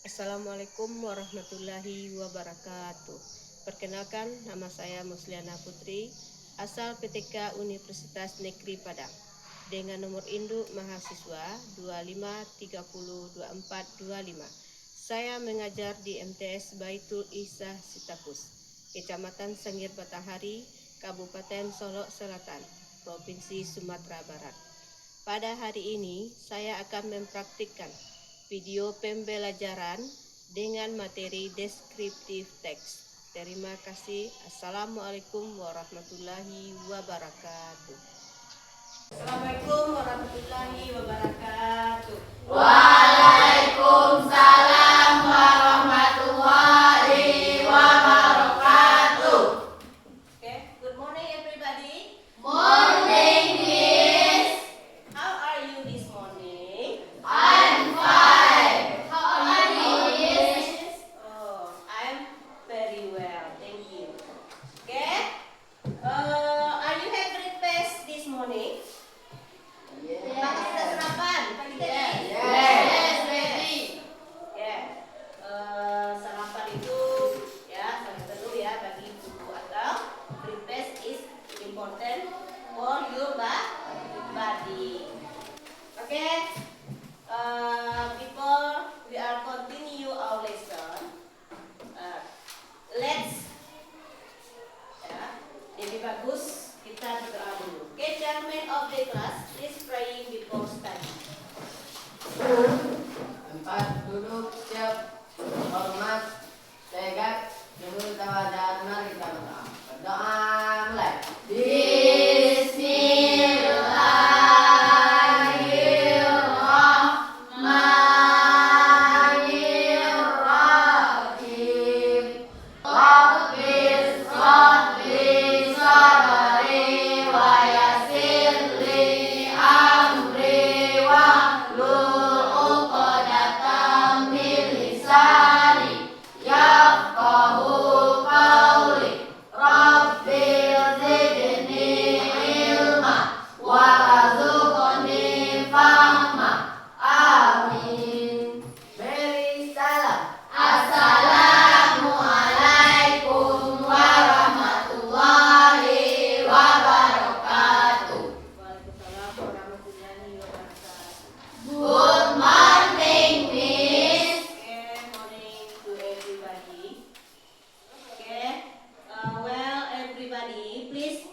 Assalamualaikum warahmatullahi wabarakatuh. Perkenalkan, nama saya Musliana Putri, asal PTK Universitas Negeri Padang, dengan nomor induk mahasiswa 25302425. Saya mengajar di MTS Baitul Isa Sitakus, Kecamatan Sengir Batanghari, Kabupaten Solok Selatan, Provinsi Sumatera Barat. Pada hari ini, saya akan mempraktikkan video pembelajaran dengan materi deskriptif teks. Terima kasih. Assalamualaikum warahmatullahi wabarakatuh. Assalamualaikum warahmatullahi wabarakatuh. Waalaikumsalam warahmatullahi wabarakatuh. Okay, good morning everybody. Morning, Miss. How are you this morning? I'm fine. How are you, Miss? Oh, I'm very well, thank you. Okay, are you have breakfast this morning? Pagi sudah sarapan, pagi tadi. Yes, ready. Ya, sarapan itu ya sangat perlu ya bagi tubuh atau breakfast is important for your body. Okay, before we are continue our lesson, let's ya, lebih bagus kita berdoa dulu. Okay, chairman of the class is praying before study. Tempat duduk siap, hormat, tegak, jemur tawadar, mari kita berdoa. Berdoa mulai. Bismillahirrahmanirrahim. Rabbis shrahli sadri wa yassirli amri wahlul 'uqdatam min lisani yafqahu qawli. Rabbil zidni ilma warzuqni fahma. Amin. Beri salam. Assalamualaikum warahmatullahi wabarakatuh. Waalaikumsalam warahmatullahi wabarakatuh. Good morning, Miss. Good morning to everybody. Okay, well everybody, please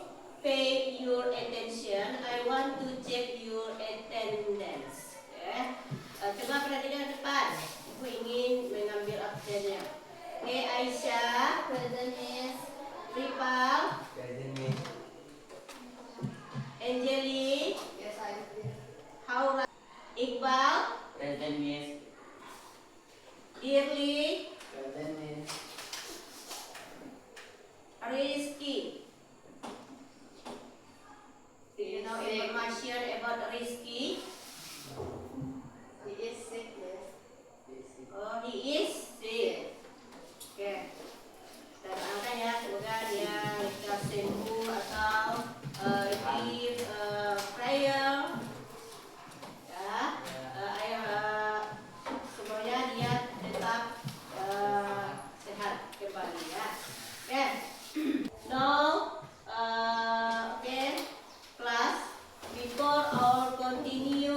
pay your attention. I want to check your attendance. Okay, coba perhatikan ke depan. Ibu ingin mengambil absennya. Okay, Aisyah, Present, Miss. Ripal, Angeli, Yes, I'm here. Haura, Iqbal, Present, Miss. Irli, Present, Miss. Rizky. Do you know information about Rizky? He is sick, Miss. Oh, he is sick. Oke. Kita doakan ya, semoga dia lekas sembuh atau repeat prayer. Ya, semuanya dia tetap sehat kembali ya. Oke. Now, okay, class. Before our continue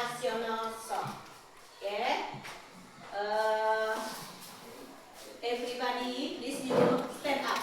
national song. Okay. Everybody, please you stand up.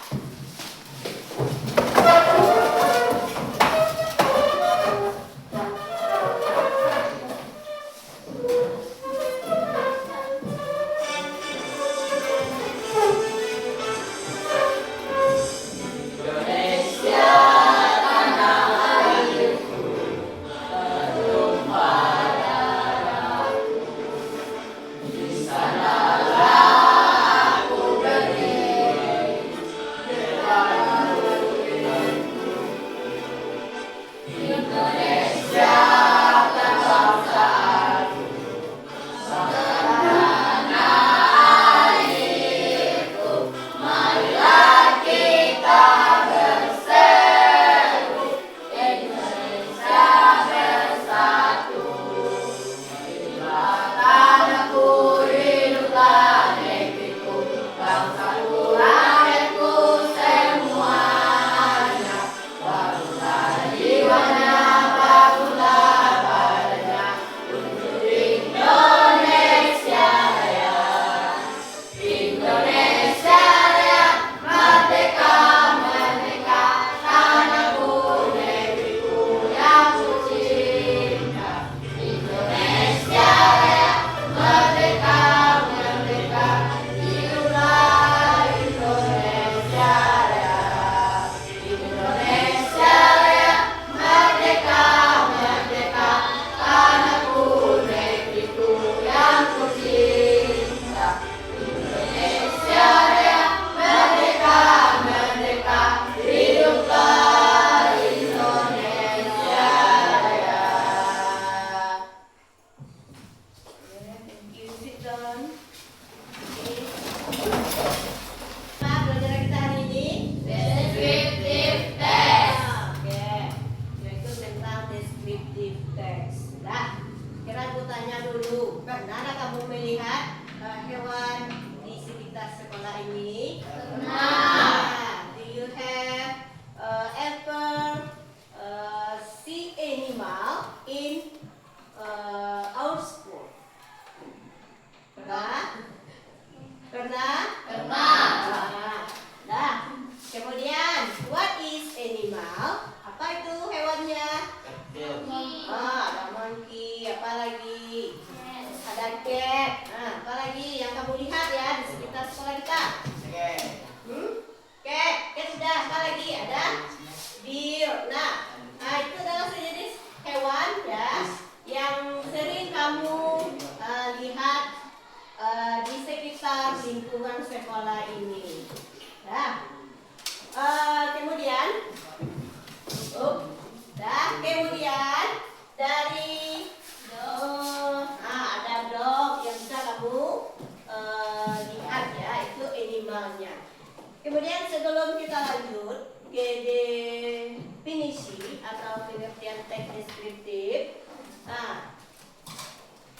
Kemudian sebelum kita lanjut ke definisi atau pengertian teks deskriptif,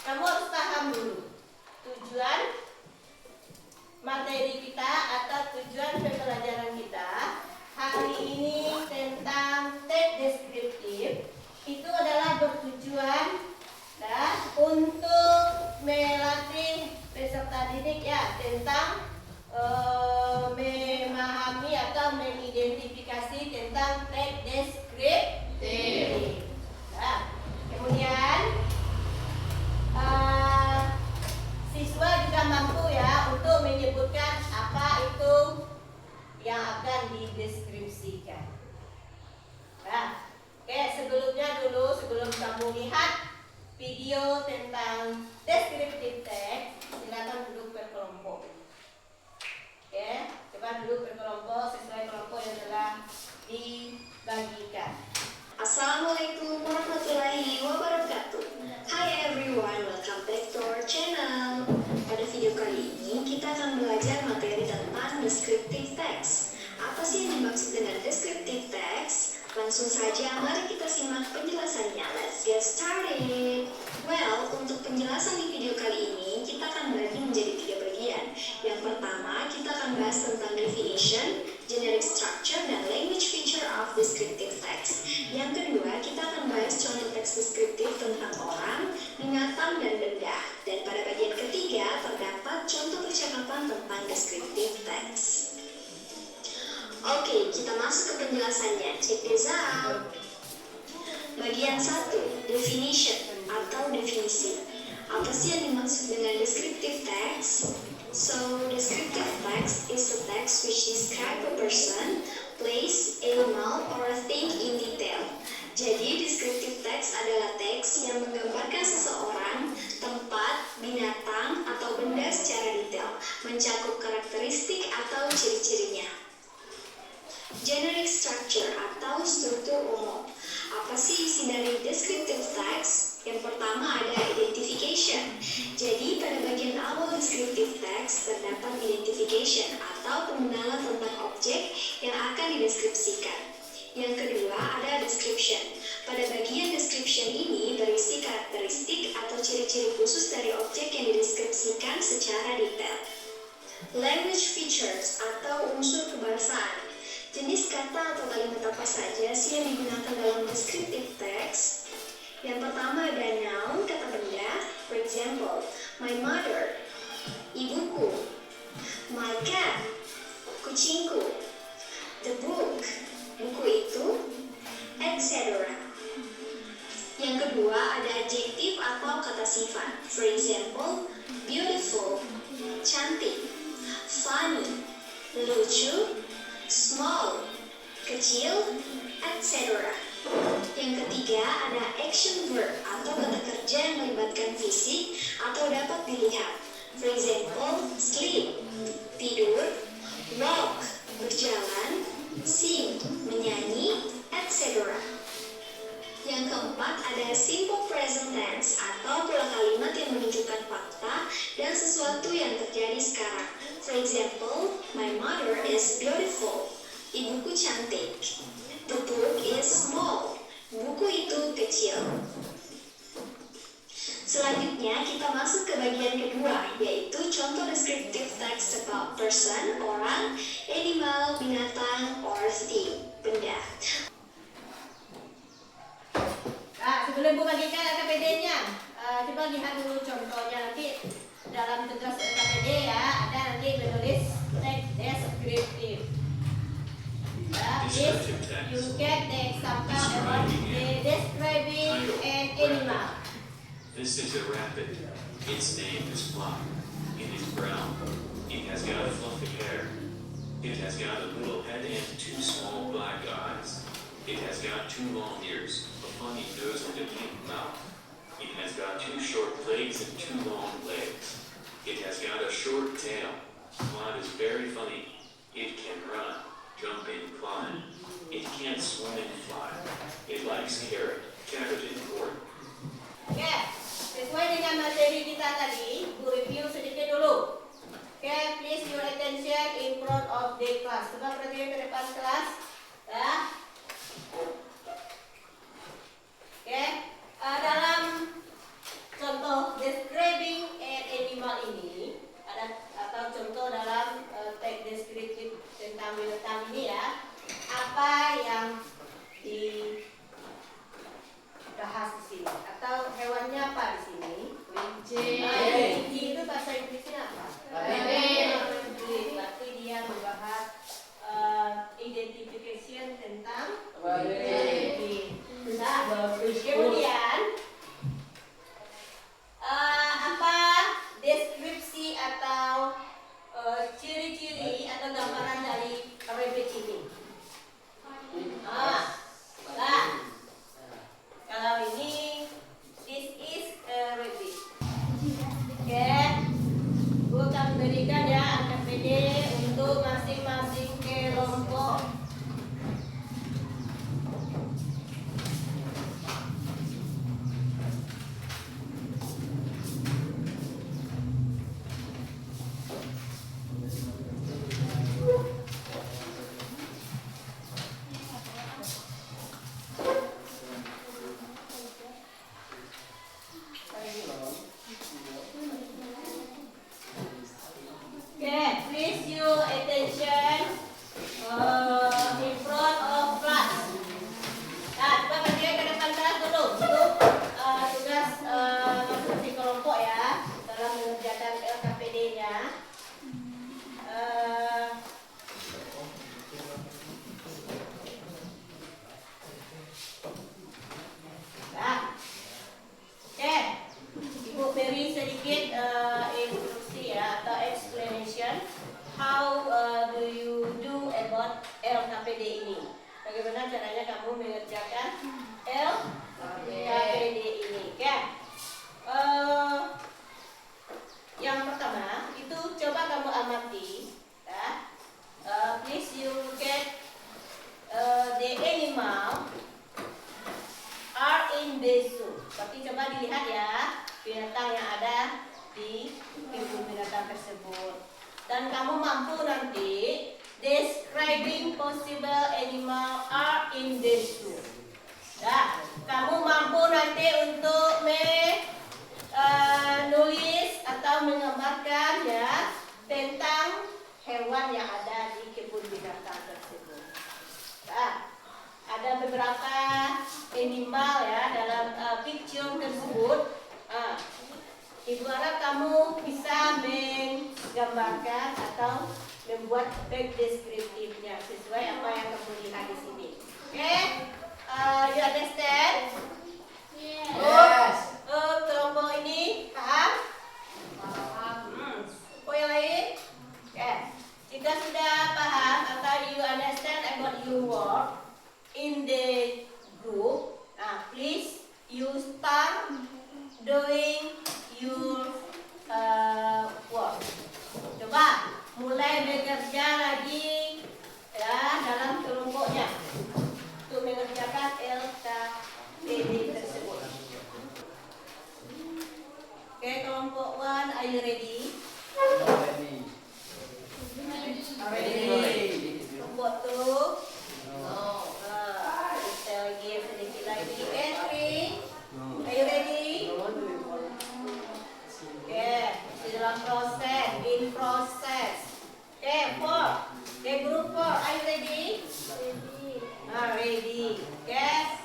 kamu harus paham dulu tujuan materi kita atau tujuan pembelajaran kita hari ini tentang teks deskriptif. Itu adalah bertujuan untuk melatih peserta didik ya tentang memahami atau mengidentifikasi tentang teks deskriptif. Kemudian siswa juga mampu ya untuk menyebutkan apa itu yang akan dideskripsikan. Sebelum kamu lihat video tentang deskriptif teks, silakan duduk berkelompok. Coba duduk berkelompok sesuai kelompok yang telah dibagikan. Assalamualaikum warahmatullahi wabarakatuh. Hi everyone, welcome back to our channel. Pada video kali ini kita akan belajar materi tentang descriptive text. Apa sih yang dimaksud dengan descriptive text? Langsung saja, mari kita simak penjelasannya. Let's get started. Well, untuk penjelasan di video kali ini kita akan bagi menjadi 3 bagian. Yang pertama, kita akan bahas tentang definition, generic structure, dan language feature of descriptive text. Yang kedua, kita akan bahas contoh teks deskriptif tentang orang. Dan Dan pada bagian ketiga terdapat contoh percakapan tentang descriptive text. Oke, kita masuk ke penjelasannya. Check this out. Bagian 1, definition atau definisi. Apa sih yang dimaksud dengan descriptive text? So, descriptive text is the text which describe a person, place, animal, or a thing in detail. Jadi, descriptive text adalah teks yang menggambarkan seseorang, tempat, binatang, atau benda secara detail, mencakup karakteristik atau ciri-cirinya. Generic structure atau struktur umum. Apa sih isi dari descriptive text? Yang pertama ada identification. Jadi pada bagian awal descriptive text terdapat identification atau pengenalan tentang objek yang akan dideskripsikan. Yang kedua ada description. Pada bagian description ini berisi karakteristik atau ciri-ciri khusus dari objek yang dideskripsikan secara detail. Language features atau unsur kebahasaan. Jenis kata atau kalimat apa saja sih yang digunakan dalam descriptive text? Yang pertama ada noun, kata benda. For example, my mother, ibuku. My cat, kucingku. The book, buku itu, etc. Yang kedua ada adjektif atau kata sifat. For example, beautiful, cantik. Funny, lucu. Small, kecil, etc. Yang ketiga ada action verb atau kata kerja yang melibatkan fisik atau dapat dilihat. For example, sleep, tidur, walk, berjalan, sing, menyanyi, etc. Yang keempat ada simple present tense atau pola kalimat yang menunjukkan fakta dan sesuatu yang terjadi sekarang. For example, my mother is beautiful. Ibuku cantik. The book is small. Buku itu kecil. Selanjutnya kita masuk ke bagian kedua, yaitu contoh descriptive text about person, orang, animal, binatang, or thing, benda. Sebelum Bu bagikan KPD-nya, coba lihat dulu contohnya nanti dalam tugas KPD ya, ada nanti menulis teks descriptive. This you get the example about the describing an animal. This is a rabbit. Its name is Flock. It is brown. It has got fluffy hair. It has got a little head and two small black eyes. It has got two long ears, a funny nose and a pink mouth. It has got two short legs and two long legs. It has got a short tail. Flock is very funny. It can run, jump and climb. It can't swim and fly. It likes carrot and corn. Oke, sesuai dengan materi kita tadi, Bu review sedikit dulu. Oke, please your attention in front of the class. Coba perhatikan ke depan kelas. Ya. Oke, dalam contoh describing an animal ini ada atau contoh dalam teks deskriptif tentang binatang ini ya, apa yang dibahas di sini atau hewannya apa di sini? Kelinci. Kelinci itu bahasa Inggrisnya apa? Kelinci. Berarti dia membahas identification tentang kelinci. Nah, kemudian apa deskripsi atau ciri-ciri atau gambaran dari rabbit ini? Kalau ini, this is a rabbit. Oke, Bu akan berikan ya KPD untuk masing-masing kelompok. Please your attention in front of class. Nah, coba perhatikan ke depan kelas dulu untuk tugas masing-masing kelompok ya. sedikit instruksi ya atau explanation how do you do about LKPD ini. Bagaimana caranya kamu mengerjakan LKPD ini? Oke. Yang pertama itu coba kamu amati ya. Please you look at the animal are in the zoo. Tapi coba dilihat ya binatang yang ada di kebun binatang tersebut. Dan kamu mampu nanti describing possible animal are in the zoo. Ya, kamu mampu nanti untuk menulis atau menggambarkan ya tentang hewan yang ada di kebun binatang tersebut. Ya, ada beberapa animal ya dalam picture tersebut. Ibu harap kamu bisa menggambarkan atau membuat teks deskriptifnya sesuai apa yang kamu lihat di sini. Oke, you understand? Yes. Kelompok ini paham? Oh yang lain? Oke, jika sudah paham atau you understand about your work in the group, please you start doing your work. Coba mulai bekerja lagi ya dalam kelompoknya untuk mengerjakan LKPD tersebut. Oke, kelompok 1, are you ready? Ready. Kelompok 2, kita lagi sedikit lagi. Okay, 3, are you ready? Masih dalam proses, in proses. Okay, 4. Okay, group 4, are you ready? Ready. Yes.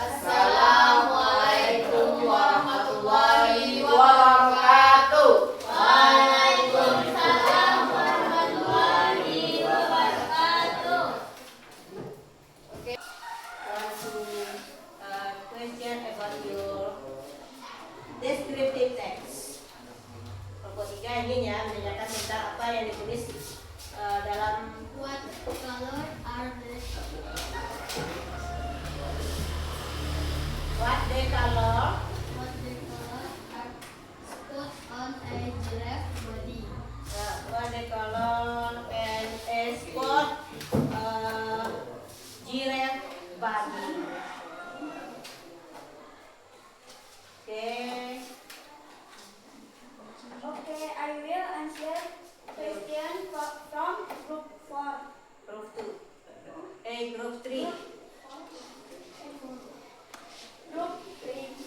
Assalamualaikum warahmatullahi wabarakatuh. Waalaikumsalam warahmatullahi wabarakatuh. Okay. Question about your descriptive text. Kelompok 3 ingin ya menanyakan tentang apa yang ditulis dalam What color are the what the color are put on a giraffe body? what the color and a spot giraffe body. Okay. Okay, I will answer question from group 4. Group 2. Group 3. Group 3.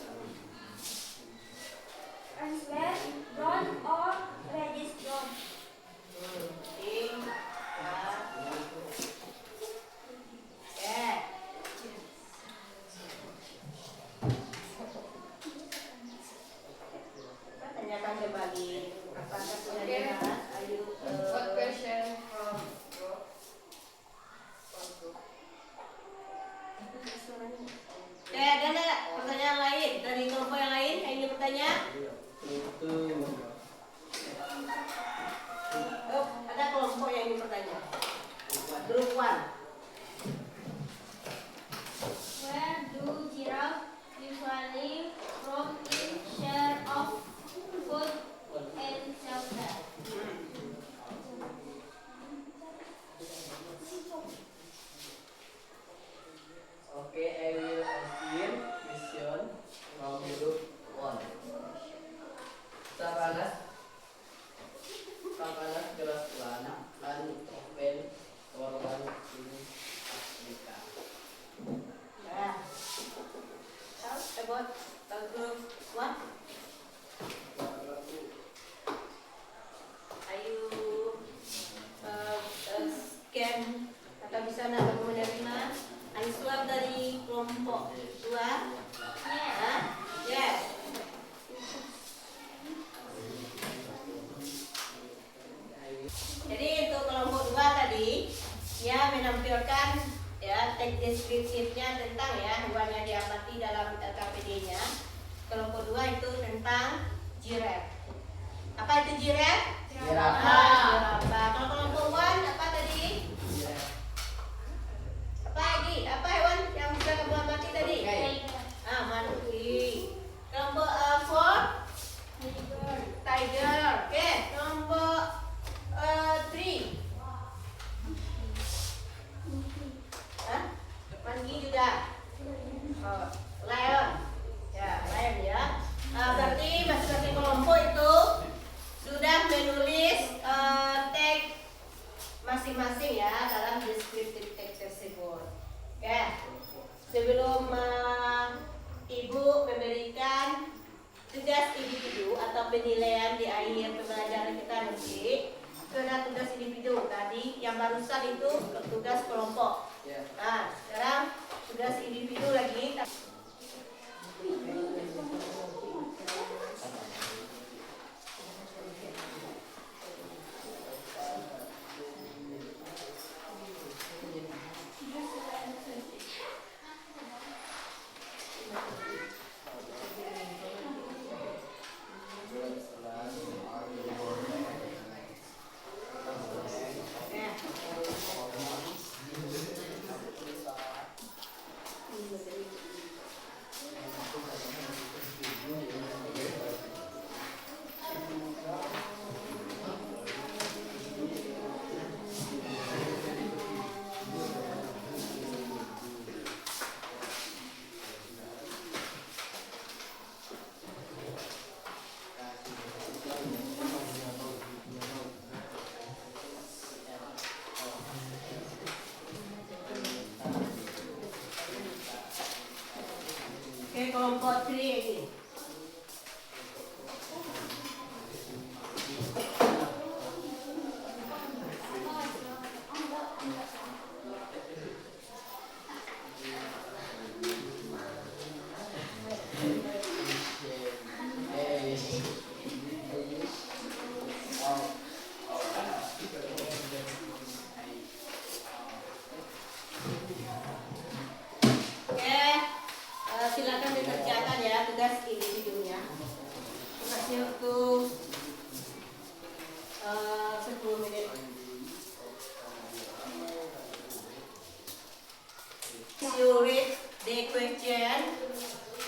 Jadi untuk kelompok 2 tadi ya menampilkan ya teks deskriptifnya tentang ya hewan yang diamati dalam KPD-nya. Kelompok 2 itu tentang giraffe. Apa itu giraffe? Zirafah. Kalau kelompok 1 apa tadi? Apa lagi? Apa hewan yang bisa kamu amati tadi? Manuk. Kelompok 4 tiger. Oke, kelompok 3 Manggi juga. Lion. Ya, lion ya. Berarti masing-masing kelompok itu sudah menulis teks masing-masing ya dalam deskriptif teks tersebut. Oke. Sebelum Ibu memberikan tugas individu atau penilaian di akhir pembelajaran kita nanti, itu ada tugas individu. Tadi yang barusan itu tugas kelompok. Nah, sekarang tugas individu lagi. Oke, kelompok 3 ini. Silakan dikerjakan ya tugas individunya. Tugasnya untuk 10 menit. You read the question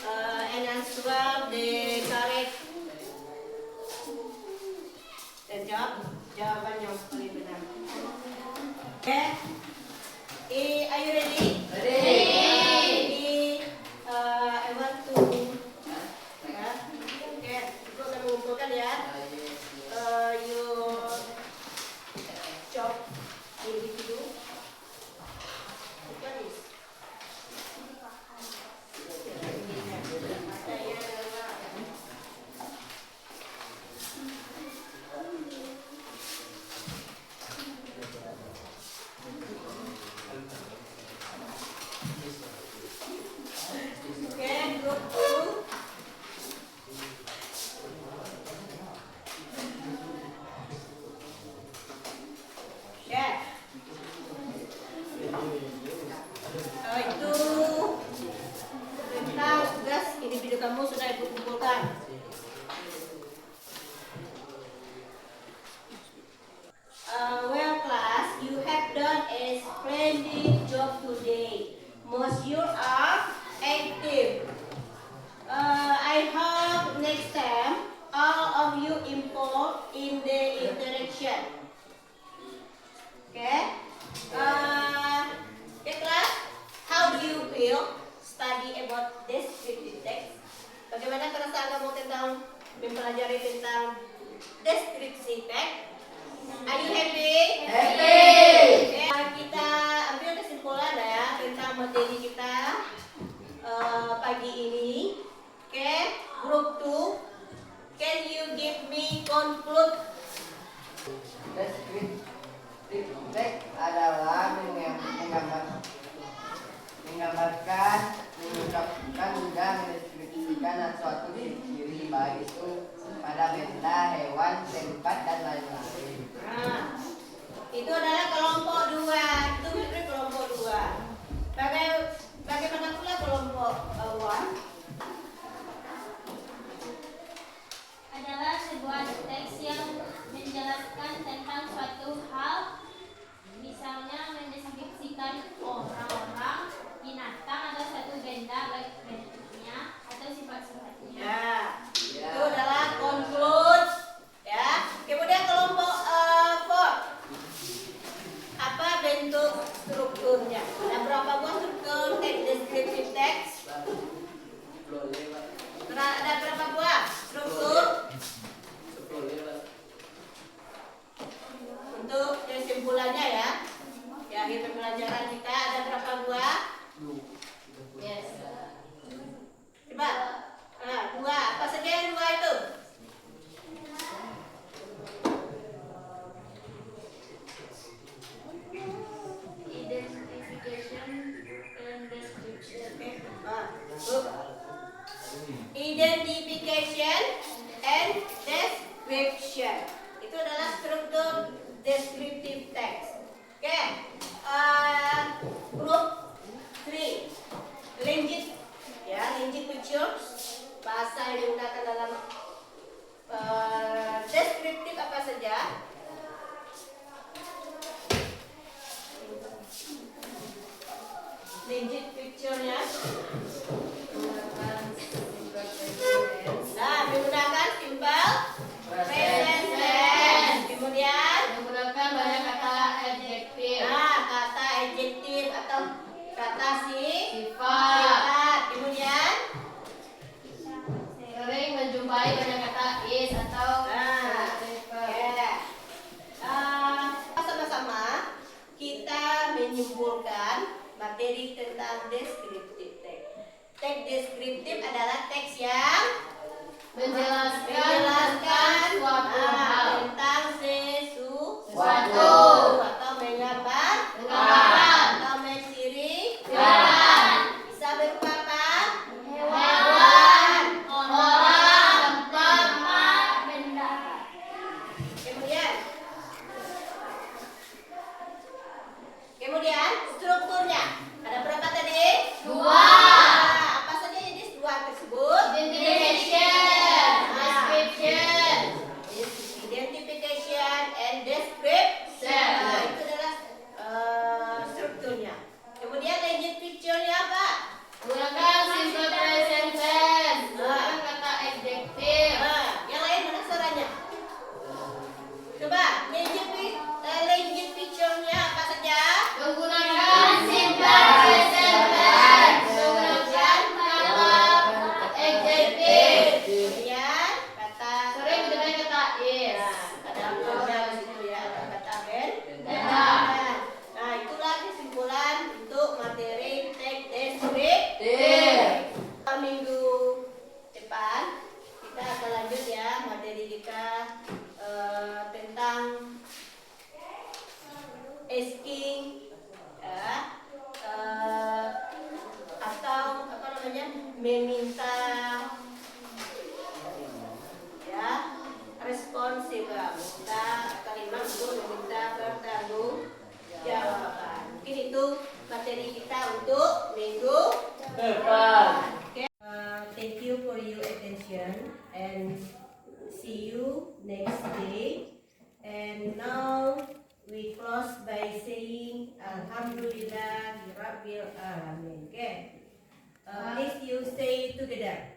and answer the correct dan jawab jawaban yang paling benar. Okay. Are you ready? Ready. I want to okay, itu akan mengumpulkan ya your job individu. What is? Okay, group 2. Ya. Itu tentang tugas individu kamu sudah ibu kumpulkan. Well class, you have done a splendid job today. Most you are active. I hope next time all of you involved in the interaction. Okay? Legit picture-nya. Gunakan simple present. Nah, menggunakan simple present Present. tense. Kemudian, Menggunakan banyak kata adjektif. nah, kata adjektif atau kata Sifat. sifat. Kemudian, Sering menjumpai banyak kata is atau nah, whatever. ya. Sama-sama kita menyimpulkan materi tentang deskriptif teks. Teks deskriptif adalah teks yang Menjelaskan suatu hal. tentang sesuatu atau menggambar atau menciri bisa berupa apa? Hewan, orang, tempat, benda. Kemudian strukturnya ada berapa tadi? 2. Apa saja jenis 2 tersebut? Identification, description. Identification and description. Nah, itu adalah strukturnya. Kemudian legit picture-nya apa? Gunakan simple present tense. Gunakan kata adjektif. Nah, yang lain mana suaranya? Coba legit picture-nya apa saja? Menggunakan simple present tense. Menggunakan kata adjektif. Kemudian kata Sering menggunakan kata is. ada benda di situ ya, ada kata Benda. Nah, itulah kesimpulan untuk materi teks deskriptif. Minggu depan kita akan lanjut ya materi kita tentang asking ya, atau apa namanya meminta ya responsif ya, meminta kalimat untuk meminta pertanggungjawaban. Mungkin itu materi kita untuk minggu Depan. thank you for your attention and see you next day. And now we close by saying Alhamdulillah Rabbil Alamin. Okay. Please you say together.